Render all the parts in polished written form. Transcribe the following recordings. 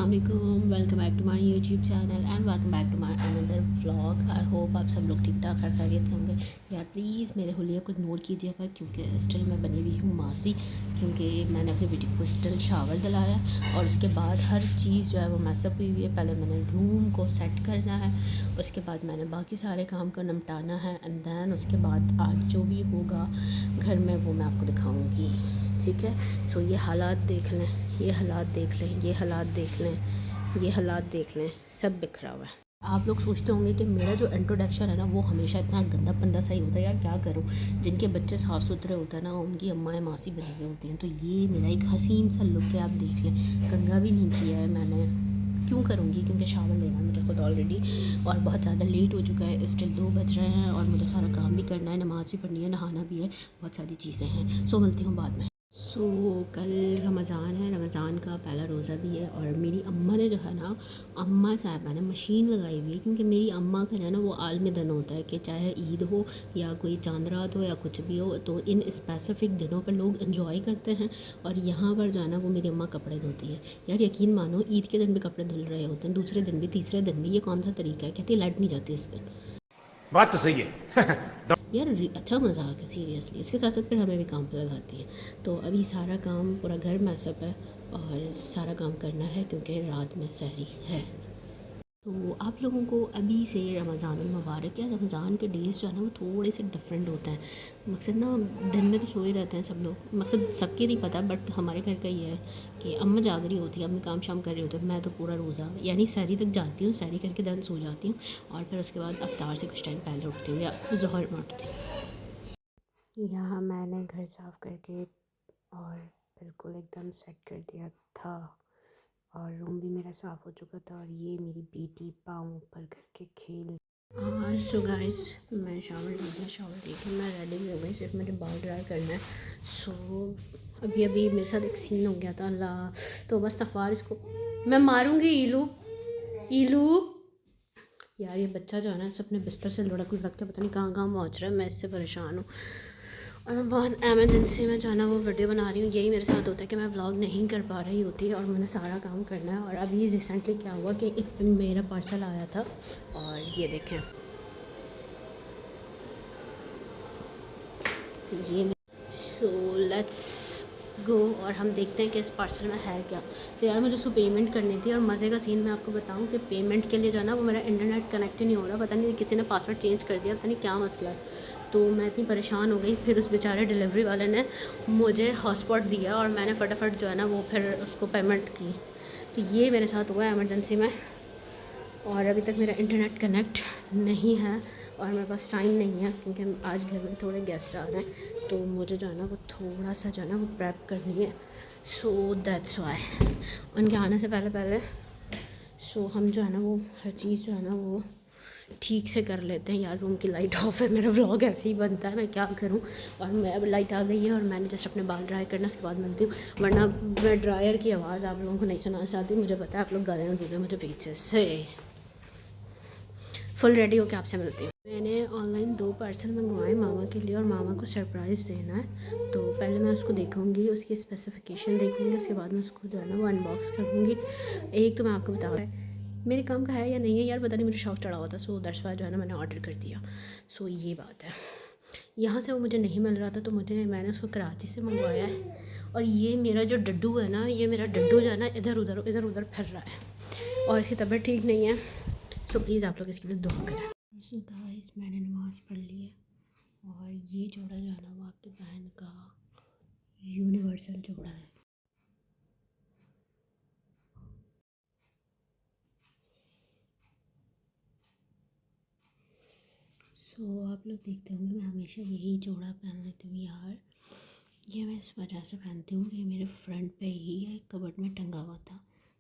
अस्सलामुअलैकुम, welcome back to my YouTube channel and welcome back to my another vlog. I hope आप सब लोग ठीक ठाक हर खैरियत से होंगे। यार प्लीज़ मेरे हुलिया को इग्नोर कीजिएगा क्योंकि स्टिल मैं बनी हुई हूँ मासी, क्योंकि मैंने अपनी बेटी को स्टिल शावर दिलाया और उसके बाद हर चीज़ जो है वो मैसअप हुई हुई है। पहले मैंने रूम को सेट करना है, उसके बाद मैंने बाकी सारे काम को निपटाना है एंड दैन उसके बाद आज जो भी होगा घर में वो मैं आपको दिखाऊँगी। ठीक है, सो ये हालात देख लें, ये हालात देख लें, ये हालात देख लें, ये हालात देख लें, सब बिखरा हुआ है। आप लोग सोचते होंगे कि मेरा जो इंट्रोडक्शन है ना वो हमेशा इतना गंदा पंदा सा ही होता है। यार क्या करूँ, जिनके बच्चे साफ़ सुथरे होते हैं ना उनकी अम्माएँ मासी बनी हुई होती हैं। तो ये मेरा एक हसीन सा लुक है, आप देख लें। कंघा भी नहीं किया है मैंने, क्यों करूँगी, क्योंकि शावर लेना है मुझे खुद ऑलरेडी और बहुत ज़्यादा लेट हो चुका है। स्टिल 2 बज रहे हैं और मुझे सारा काम भी करना है, नमाज़ भी पढ़नी है, नहाना भी है, बहुत सारी चीज़ें हैं। सो मिलती हूँ बाद में। कल रमज़ान है, रमज़ान का पहला रोज़ा भी है और मेरी अम्मा ने जो है ना, अम्मा साहबा ने मशीन लगाई हुई है क्योंकि मेरी अम्मा का जो है ना वो आलमी दिन होता है कि चाहे ईद हो या कोई चांद रात हो या कुछ भी हो, तो इन स्पेसिफ़िक दिनों पर लोग इन्जॉय करते हैं और यहाँ पर जो है ना वो मेरी अम्मा कपड़े धोती है। यार यकीन मानो, ईद के दिन भी कपड़े धुल रहे होते हैं, दूसरे दिन भी, तीसरे दिन भी। ये कौन सा तरीका है? कहती है लाइट नहीं जाती इस दिन। बात तो सही है। यार अच्छा मज़ाक है सीरियसली। उसके साथ साथ फिर हमें भी काम पे लगाती है। तो अभी सारा काम, पूरा घर मैसअप है और सारा काम करना है क्योंकि रात में सहरी है। तो आप लोगों को अभी से रमज़ानुल मुबारक या रमज़ान के डेज़ जो है ना वो थोड़े से डिफरेंट होते हैं। मकसद ना, दिन में तो सो ही रहते हैं सब लोग, मकसद सबके नहीं पता बट हमारे घर का ये है कि अम्मा जाग रही होती है, अपने काम शाम कर रही होती है, मैं तो पूरा रोज़ा यानी सहरी तक जाती हूँ, सहरी करके दिन सो जाती हूँ और फिर उसके बाद अफ्तार से कुछ टाइम पहले उठती हूँ या ज़ोहर में उठती हूँ। यहाँ मैंने घर साफ़ करके और बिल्कुल एकदम सेट कर दिया था और रूम भी मेरा साफ़ हो चुका था और ये मेरी बेटी पाँव ऊपर करके खेल। सो गाइस, मैं शावर लेके मैं रेडी हो गई, सिर्फ मुझे बाल ड्राई करना है। सो अभी अभी मेरे साथ एक सीन हो गया था, अल्लाह। तो बस तफ़ार इसको मैं मारूंगी। ILU, ILU. यार ये बच्चा जो है ना इस अपने बिस्तर से लुढ़क लुढ़क के पता नहीं कहाँ कहाँ पहुँच रहा है, मैं इससे परेशान हूँ और मैं बहुत एमरजेंसी में जो है ना वो वीडियो बना रही हूँ। यही मेरे साथ होता है कि मैं व्लॉग नहीं कर पा रही होती और मैंने सारा काम करना है। और अभी रिसेंटली क्या हुआ कि एक मेरा पार्सल आया था और ये देखें, ये सो लेट्स गो और हम देखते हैं कि इस पार्सल में है क्या। तो यार मुझे उसको पेमेंट करनी थी और मज़े का सीन मैं आपको बताऊं कि पेमेंट के लिए जो है ना वो मेरा इंटरनेट कनेक्ट ही नहीं हो रहा, पता नहीं किसी ने पासवर्ड चेंज कर दिया, पता नहीं क्या मसला है। तो मैं इतनी परेशान हो गई, फिर उस बेचारे डिलीवरी वाले ने मुझे हॉटस्पॉट दिया और मैंने फटाफट जो है ना वो फिर उसको पेमेंट की। तो ये मेरे साथ हुआ है एमरजेंसी में और अभी तक मेरा इंटरनेट कनेक्ट नहीं है और मेरे पास टाइम नहीं है क्योंकि आज घर में थोड़े गेस्ट आ रहे हैं, तो मुझे जो है ना वो थोड़ा सा जो है ना वो प्रेप करनी है। सो दैट्स वाई उनके आने से पहले पहले सो हम जो है ना वो हर चीज़ जो है ना वो ठीक से कर लेते हैं। यार रूम की लाइट ऑफ है, मेरा व्लॉग ऐसे ही बनता है, मैं क्या करूं। और मैं अब लाइट आ गई है और मैंने जस्ट अपने बाल ड्राई करना, उसके बाद मिलती हूँ, वरना मैं ड्रायर की आवाज़ आप लोगों को नहीं सुनाना चाहती। मुझे पता है आप लोग गालियाँ दोगे मुझे पीछे से। फुल रेडी होकर आपसे मिलती हूँ। मैंने ऑनलाइन 2 पार्सल मंगवाए मामा के लिए और मामा को सरप्राइज़ देना है। तो पहले मैं उसको देखूँगी, उसकी स्पेसिफिकेशन देखूँगी, उसके बाद मैं उसको जो है ना वो अनबॉक्स करूँगी। एक तो मैं आपको बता रहा है मेरे काम का है या नहीं है यार, पता नहीं, मुझे शौक चढ़ा हुआ था। सो दैट्स वाई जो है ना मैंने ऑर्डर कर दिया। सो ये बात है, यहाँ से वो मुझे नहीं मिल रहा था तो मैंने उसको कराची से मंगवाया है। और ये मेरा जो डड्डू है ना, ये मेरा डड्डू जो है ना इधर उधर फिर रहा है और इसकी तबीयत ठीक नहीं है। सो प्लीज़ आप लोग इसके लिए दुआ करें। सो गाइस, मैंने नमाज़ पढ़ ली है और ये जोड़ा जो है ना वो आपकी बहन का यूनिवर्सल जोड़ा है। सो आप लोग देखते होंगे मैं हमेशा यही जोड़ा पहन लेती हूँ यार। ये मैं इस वजह से पहनती हूँ कि मेरे फ्रंट पे ही है, कबर्ड में टंगा हुआ था।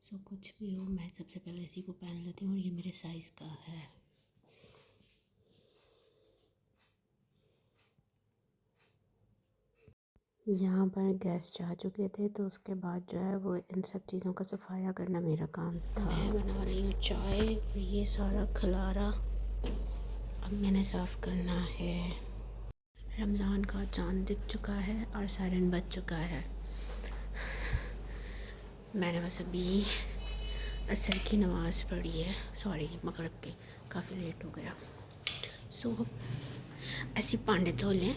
सो कुछ भी हो मैं सबसे पहले इसी को पहन लेती हूँ और ये मेरे साइज़ का है। यहाँ पर गेस्ट आ चुके थे तो उसके बाद जो है वो इन सब चीज़ों का सफाया करना मेरा काम था। मैं बना रही हूँ चाय और ये सारा खलारा अब मैंने साफ़ करना है। रमज़ान का चाँद दिख चुका है और सायरन बज चुका है। मैंने बस अभी असर की नमाज़ पढ़ी है, सॉरी मगरिब के, काफ़ी लेट हो गया। सो ऐसी भांडे धो लें,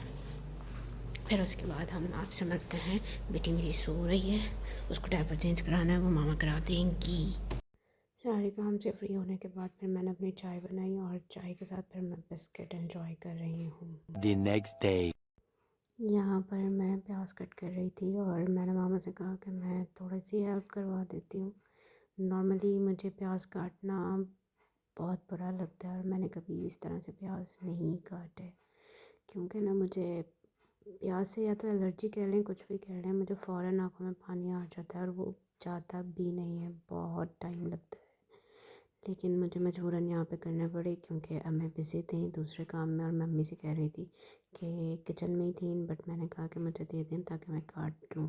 फिर उसके बाद हम आपसे मिलते हैं। बेटी मेरी सो रही है, उसको डायपर चेंज कराना है, वो मामा करा देंगी। सारे काम से फ्री होने के बाद फिर मैंने अपनी चाय बनाई और चाय के साथ फिर मैं बिस्किट एंजॉय कर रही हूँ। The next day. यहाँ पर मैं प्याज कट कर रही थी और मैंने मामा से कहा कि मैं थोड़ी सी हेल्प करवा देती हूँ। नॉर्मली मुझे प्याज काटना बहुत बुरा लगता है और मैंने कभी इस तरह से प्याज नहीं काटे, क्योंकि ना मुझे प्याज से या तो एलर्जी कह लें, कुछ भी कह लें, मुझे फ़ौरन आँखों में पानी आ जाता है और वो जाता भी नहीं है, बहुत टाइम लगता है। लेकिन मुझे मजबूरन यहाँ पे करने पड़े क्योंकि अब मैं बिज़ी थी दूसरे काम में और मम्मी से कह रही थी कि किचन में ही थी, बट मैंने कहा कि मुझे दे दें ताकि मैं काट लूँ,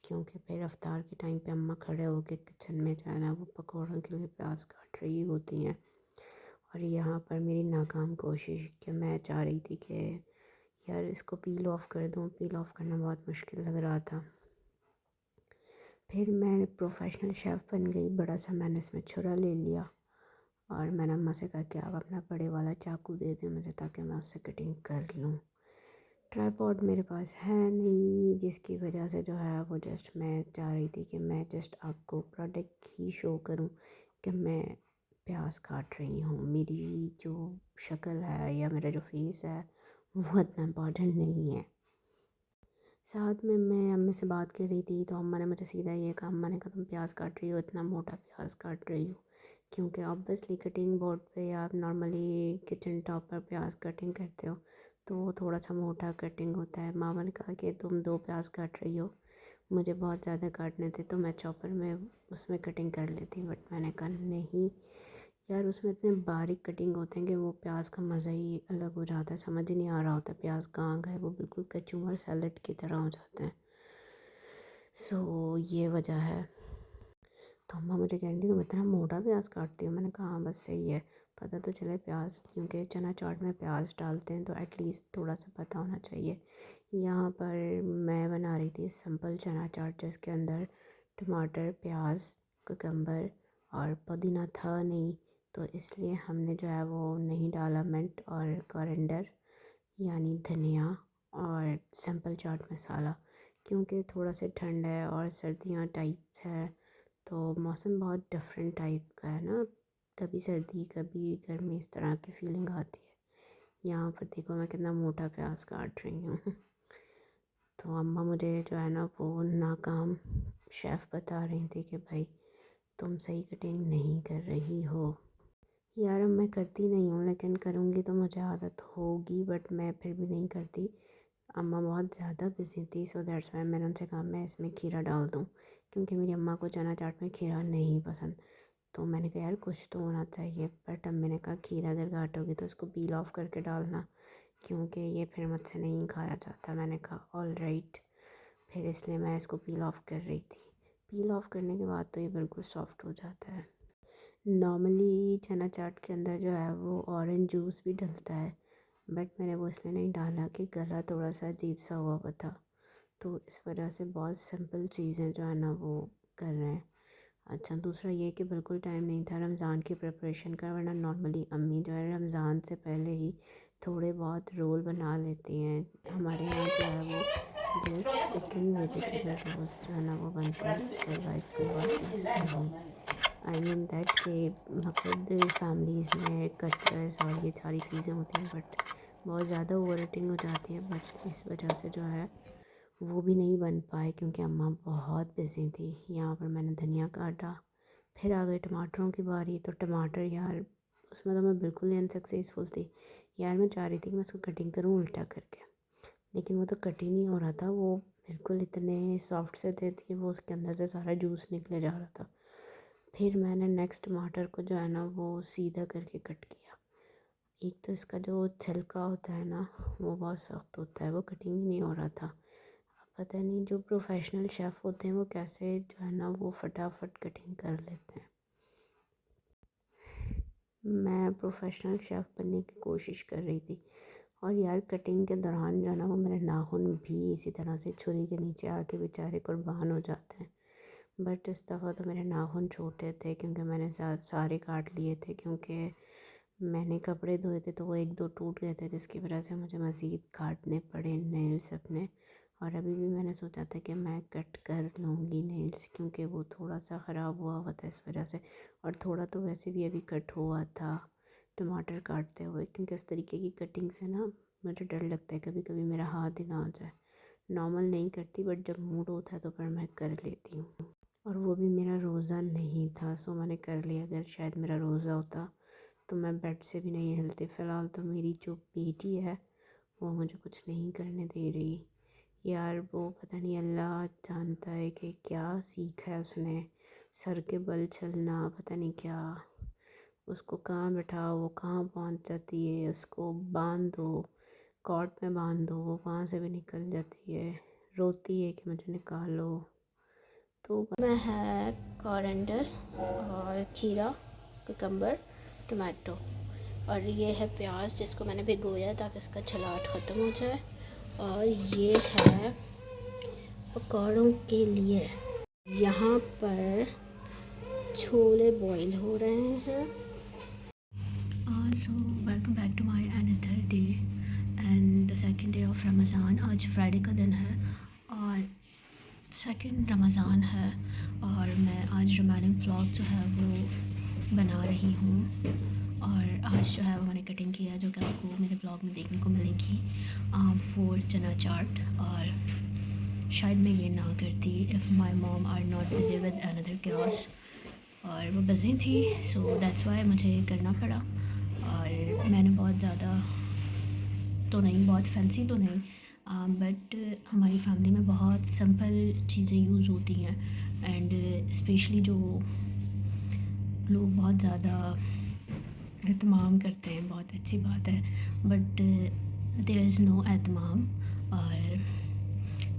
क्योंकि फिर अफ्तार के टाइम पे अम्मा खड़े होके किचन में जो है ना वो पकौड़ों के लिए प्याज काट रही होती हैं। और यहाँ पर मेरी नाकाम कोशिश कि मैं चाह रही थी कि यार इसको पील ऑफ कर दूँ, पील ऑफ करना बहुत मुश्किल लग रहा था। फिर मैं प्रोफेशनल शेफ़ बन गई, बड़ा सा मैंने इसमें छुरा ले लिया और मैंने अम्मा से कहा कि आप अपना बड़े वाला चाकू दे दें मुझे ताकि मैं उससे कटिंग कर लूँ। ट्राइपॉड मेरे पास है नहीं, जिसकी वजह से जो है वो जस्ट मैं चाह रही थी कि मैं जस्ट आपको प्रोडक्ट ही शो करूँ कि मैं प्याज काट रही हूँ। मेरी जो शक्ल है या मेरा जो फेस है वो इतना इम्पॉर्टेंट नहीं है। साथ में मैं अम्मी से बात कर रही थी तो अम्मा ने मुझे सीधा ये कहा, अम्मा ने कहा तुम प्याज काट रही हो, इतना मोटा प्याज काट रही हो, क्योंकि ऑब्वियसली कटिंग बोर्ड पे या आप नॉर्मली किचन टॉप पर प्याज कटिंग करते हो तो वो थोड़ा सा मोटा कटिंग होता है। मामा ने कहा कि तुम 2 प्याज काट रही हो, मुझे बहुत ज़्यादा काटने थे तो मैं चॉपर में उसमें कटिंग कर लेती, बट मैंने कहा नहीं यार, उसमें इतने बारीक कटिंग होते हैं कि वो प्याज का मज़ा ही अलग हो जाता है, समझ ही नहीं आ रहा होता प्याज कहाँ गए, वो बिल्कुल कचूमर सैलेड की तरह हो जाते हैं। सो ये वजह है। तो अम्मा मुझे कह रही थी तुम इतना मोटा प्याज काटती हो, मैंने कहा हाँ बस सही है, पता तो चले प्याज, क्योंकि चना चाट में प्याज डालते हैं तो एटलीस्ट थोड़ा सा पता होना चाहिए। यहाँ पर मैं बना रही थी सिंपल चना चाट जिसके अंदर टमाटर, प्याज, कुकम्बर और पुदीना था नहीं, तो इसलिए हमने जो है वो नहीं डाला मिंट और कोरिएंडर यानी धनिया और सिंपल चाट मसाला, क्योंकि थोड़ा सा ठंड है और सर्दियाँ टाइप है तो मौसम बहुत डिफरेंट टाइप का है ना, कभी सर्दी कभी गर्मी इस तरह की फीलिंग आती है। यहाँ पर देखो मैं कितना मोटा प्याज काट रही हूँ। तो अम्मा मुझे जो है ना वो नाकाम शेफ़ बता रही थी कि भाई तुम सही कटिंग नहीं कर रही हो। यार अब मैं करती नहीं हूँ लेकिन करूँगी तो मुझे आदत होगी, बट मैं फिर भी नहीं करती। अम्मा बहुत ज़्यादा बिज़ी थी सो दैट्स वाई मैंने उनसे कहा मैं इसमें खीरा डाल दूँ, क्योंकि मेरी अम्मा को चना चाट में खीरा नहीं पसंद। तो मैंने कहा यार कुछ तो होना चाहिए, बट अम्मी ने कहा खीरा अगर काटोगी तो उसको पील ऑफ करके डालना, क्योंकि ये फिर मुझसे नहीं खाया जाता। मैंने कहा ऑल राइट, फिर इसलिए मैं इसको पील ऑफ कर रही थी। पील ऑफ करने के बाद तो ये बिल्कुल सॉफ्ट हो जाता है। नॉर्मली चना चाट के अंदर जो है वो ऑरेंज जूस भी डलता है, बट मैंने वो इसलिए नहीं डाला कि गला थोड़ा सा अजीब सा हुआ हुआ था, तो इस वजह से बहुत सिंपल चीज़ें जो है ना वो कर रहे हैं। अच्छा दूसरा ये कि बिल्कुल टाइम नहीं था रमज़ान की प्रिपरेशन का, वरना नॉर्मली अम्मी जो है रमज़ान से पहले ही थोड़े बहुत रोल बना लेती हैं। हमारे यहाँ जो है वो जस्ट चिकन वेजिटेबल रोल्स जो है ना वो बनते हैं, अदरवाइज़ कोई और चीज़ नहीं। आई मीन दैट के मकसद फैमिलीज़ में कटर्स और ये सारी चीज़ें होती हैं, बट बहुत ज़्यादा ओवर ईटिंग हो जाती है, बट इस वजह से जो है वो भी नहीं बन पाए क्योंकि अम्मा बहुत बिज़ी थी। यहाँ पर मैंने धनिया काटा, फिर आ गई टमाटरों की बारी, तो टमाटर यार उसमें तो मैं बिल्कुल ही अनसक्सेसफुल थी। यार मैं चाह रही थी कि मैं उसको कटिंग करूँ उल्टा करके, लेकिन वो तो कट ही नहीं हो रहा था, वो बिल्कुल इतने सॉफ्ट से थे कि वो उसके अंदर से सारा जूस निकले जा रहा था। फिर मैंने नेक्स्ट टमाटर को जो है ना वो सीधा करके कट किया। एक तो इसका जो छिलका होता है ना वो बहुत सख्त होता है, वो कटिंग ही नहीं हो रहा था। अब पता नहीं जो प्रोफेशनल शेफ़ होते हैं वो कैसे जो है ना वो फटाफट कटिंग कर लेते हैं। मैं प्रोफेशनल शेफ़ बनने की कोशिश कर रही थी और यार कटिंग के दौरान जो है ना वो मेरे नाखून भी इसी तरह से छुरी के नीचे आके बेचारे कुर्बान हो जाते हैं। बट इस दफ़ा तो मेरे नाखून छोटे थे क्योंकि मैंने सारे काट लिए थे, क्योंकि मैंने कपड़े धोए थे तो वो एक दो टूट गए थे, जिसकी वजह से मुझे मज़ीद काटने पड़े नेल्स अपने। और अभी भी मैंने सोचा था कि मैं कट कर लूँगी नेल्स, क्योंकि वो थोड़ा सा ख़राब हुआ था इस वजह से। और थोड़ा तो वैसे भी अभी कट हुआ था टमाटर काटते हुए, क्योंकि इस तरीके की कटिंग से ना मुझे डर लगता है कभी कभी मेरा हाथ ही ना आ जाए। नॉर्मल नहीं करती, बट जब मूड होता है तो फिर मैं कर लेती हूँ। और वो भी मेरा रोज़ा नहीं था, सो मैंने कर लिया। अगर शायद मेरा रोज़ा होता तो मैं बेड से भी नहीं हिलती। फ़िलहाल तो मेरी जो बेटी है वो मुझे कुछ नहीं करने दे रही। यार वो पता नहीं, अल्लाह जानता है कि क्या सीखा है उसने, सर के बल चलना, पता नहीं क्या। उसको कहाँ बैठाओ वो कहाँ पहुँच जाती है, उसको बांध दो, कॉट में बांध दो, वो वहाँ से भी निकल जाती है, रोती है कि मुझे निकालो। तो मैं है कोरिएंडर और खीरा, कुकम्बर, टमाटो, और ये है प्याज जिसको मैंने भिगोया ताकि इसका छलाट ख़त्म हो जाए। और ये है पकौड़ों के लिए, यहाँ पर छोले बॉईल हो रहे हैं। So welcome back to my another day and the second day of Ramzan. आज फ्राइडे का दिन है और सेकेंड रमज़ान है, और मैं आज रिमेनिंग व्लॉग जो है वो बना रही हूँ। और आज जो है वो मैंने कटिंग किया है, जो कि आपको मेरे ब्लॉग में देखने को मिलेगी। 4 चना चाट। और शायद मैं ये ना करती if my mom are not busy with another class, और वो बिज़ी थी, सो दैट्स वाई मुझे करना पड़ा। और मैंने बहुत ज़्यादा तो नहीं, बहुत फैंसी तो नहीं, बट हमारी फैमिली में बहुत सिंपल चीज़ें यूज़ होती हैं। एंड स्पेशली जो लोग बहुत ज़्यादा एहतमाम करते हैं, बहुत अच्छी बात है, बट देयर इज़ नो एहतमाम। और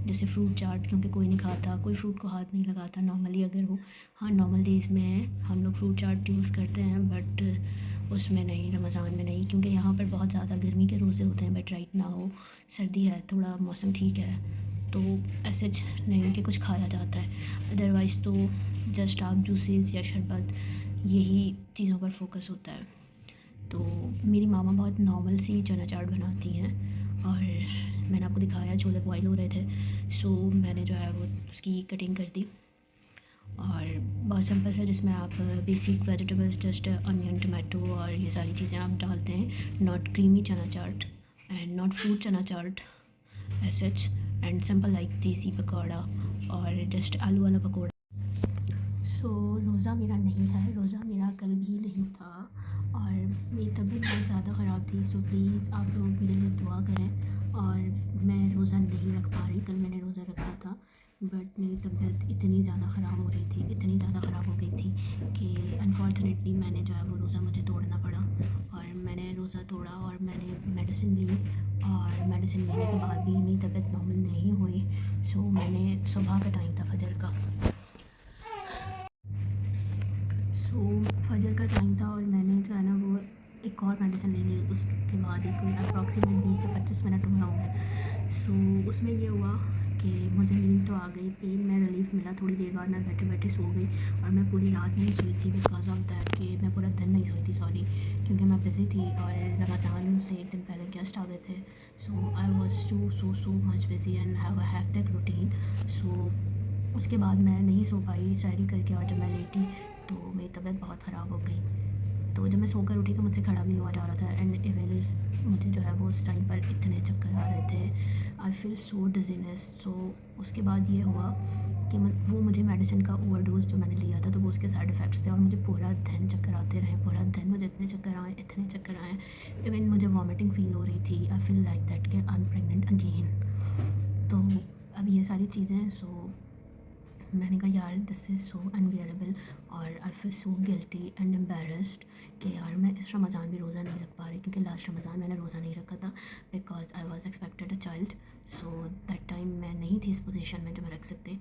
जैसे फ्रूट चाट, क्योंकि कोई नहीं खाता, कोई फ्रूट को हाथ नहीं लगाता नॉर्मली अगर वो, हाँ नॉर्मल डेज़ में हम लोग फ्रूट चाट यूज़ करते हैं, बट उसमें नहीं, रमज़ान में नहीं, क्योंकि यहाँ पर बहुत ज़्यादा गर्मी के रोज़े होते हैं। बट राइट नाउ सर्दी है, थोड़ा मौसम ठीक है, तो ऐसे नहीं कि कुछ खाया जाता है। अदरवाइज़ तो जस्ट आप जूसेस या शरबत, यही चीज़ों पर फोकस होता है। तो मेरी मामा बहुत नॉर्मल सी चना चाट बनाती हैं, और मैंने आपको दिखाया छोले बॉयल हो रहे थे, सो मैंने जो है वो उसकी कटिंग कर दी। और बहुत सिंपल सा, जिसमें आप basic vegetables just onion, tomato और ये सारी चीज़ें आप डालते हैं। नॉट क्रीमी चना चाट and not fruit chana chaat as such, and simple like desi pakora और जस्ट आलू वाला पकौड़ा। सो रोज़ा मेरा नहीं है, रोज़ा मेरा कल भी नहीं था, और मेरी तबीयत बहुत ज़्यादा ख़राब थी। सो प्लीज़ आप लोग मेरे लिए दुआ करें। और मैं रोज़ा नहीं रख पा रही, कल मैंने रोज़ा रखा था, बट मेरी तबीयत इतनी ज़्यादा ख़राब हो रही थी, इतनी ज़्यादा ख़राब हो गई थी कि अनफॉर्चुनेटली मैंने जो है वो रोज़ा मुझे तोड़ना पड़ा। और मैंने रोज़ा तोड़ा और मैंने मेडिसिन ली, और मेडिसिन लेने के बाद भी मेरी तबीयत नॉर्मल नहीं हुई। सो मैंने सुबह का टाइम था, फजर का, सो फजर का टाइम था, और मैंने जो है ना वो एक और मेडिसिन ले ली। उसके बाद एक अप्रॉक्सीमेट 20 से 25 मिनट हुए होंगे। सो उसमें ये हुआ कि मुझे नींद तो आ गई, पेन में रिलीफ मिला, थोड़ी देर बाद मैं बैठे बैठे सो गई। और मैं पूरी रात नहीं सोई थी बिकॉज ऑफ दैट कि मैं पूरा दिन नहीं सोई थी, सॉरी, क्योंकि मैं बिज़ी थी और रमज़ान से एक दिन पहले गेस्ट आ गए थे। So I was so much busy and have a hectic routine. So उसके बाद मैं नहीं सो पाई सहरी करके, और जब मैं लेटी तो मेरी तबीयत बहुत ख़राब हो गई। तो जब मैं सोकर उठी तो मुझसे खड़ा भी नहीं हुआ जा रहा था, एंड इवन मुझे जो है वो उस टाइम पर इतने चक्कर आ रहे थे, आई फील सो डिजीनेस। तो उसके बाद ये हुआ कि वो मुझे मेडिसिन का ओवरडोज जो मैंने लिया था, तो वो उसके साइड इफ़ेक्ट्स थे, और मुझे पूरा दिन चक्कर आते रहे, पूरा दिन मुझे इतने चक्कर आए, इवन मुझे वॉमिटिंग फ़ील हो रही थी। आई फील लाइक दैट कि आई एम प्रेग्नेंट अगेन। तो अब ये सारी चीज़ें, सो मैंने कहा यार दिस इज़ सो अनबियरेबल, और I feel so guilty and embarrassed कि यार मैं इस रमज़ान भी रोज़ा नहीं रख पा रही, क्योंकि लास्ट रमज़ान मैंने रोज़ा नहीं रखा था because I was expected a child. So that time मैं नहीं थी इस पोजीशन में जो मैं रख सकती।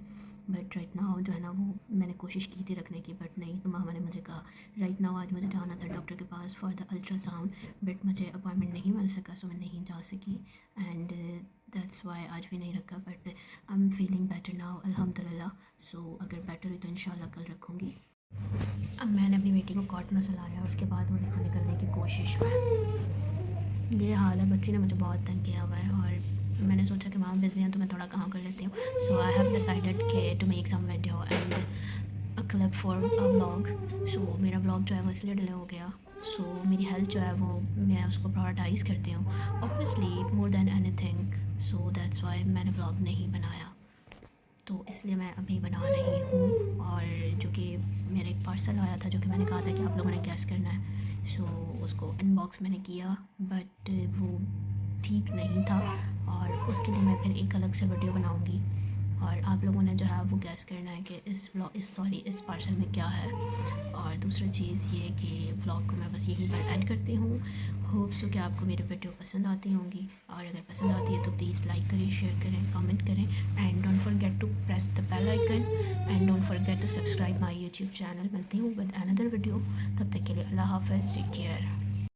बट राइट नाउ जो है ना वो मैंने कोशिश की थी रखने की, बट नहीं, तो मामा ने मुझे कहा राइट नाउ आज मुझे जाना था डॉक्टर के पास फॉर द अल्ट्रासाउंड, बट मुझे अपॉइंटमेंट नहीं मिल सका, सो मैं नहीं जा सकी। एंड दैट्स वाई आज भी नहीं रखा, but I am feeling better now अल्हम्दुलिल्लाह। सो अगर बेटर हुई तो इंशाल्लाह कल रखूँगी। अब मैंने अपनी बेटी को कॉट में सुलाया और उसके बाद वो देखो निकलने की कोशिश में। ये हाल है, बच्ची ने मुझे बहुत तंग किया हुआ है और मैंने सोचा कि मामा बिज़ी हैं तो मैं थोड़ा काम कर लेती हूँ। सो आई हैव डिसाइडेड के to make some video and a clip for a vlog. So मेरा व्लॉग जो है वो इसलिए डिले हो गया। सो मेरी हेल्थ जो है वो मैं उसको प्रायोरिटाइज़ करती हूँ obviously more than anything. So that's why मैंने व्लॉग नहीं बनाया, तो इसलिए मैं अभी बना रही हूँ। और जो कि मेरा एक पार्सल आया था जो कि मैंने कहा था कि आप लोगों ने गैस करना है। सो उसको इनबॉक्स मैंने किया बट वो ठीक नहीं था और उसके लिए मैं फिर एक अलग से वीडियो बनाऊँगी और आप लोगों ने जो है वो गैस करना है कि इस पार्सल में क्या है। और दूसरी चीज़ ये कि व्लॉग को मैं बस यहीं पर एंड करती हूँ। होप्स सो कि आपको मेरी वीडियो पसंद आती होंगी और अगर पसंद आती है तो प्लीज़ लाइक करें, शेयर करें, कमेंट करें and don't forget to press the bell icon and don't forget to subscribe my YouTube channel. मिलती हूँ विद अनदर वीडियो, तब तक के लिए अल्लाह हाफ़िज़, टेक केयर।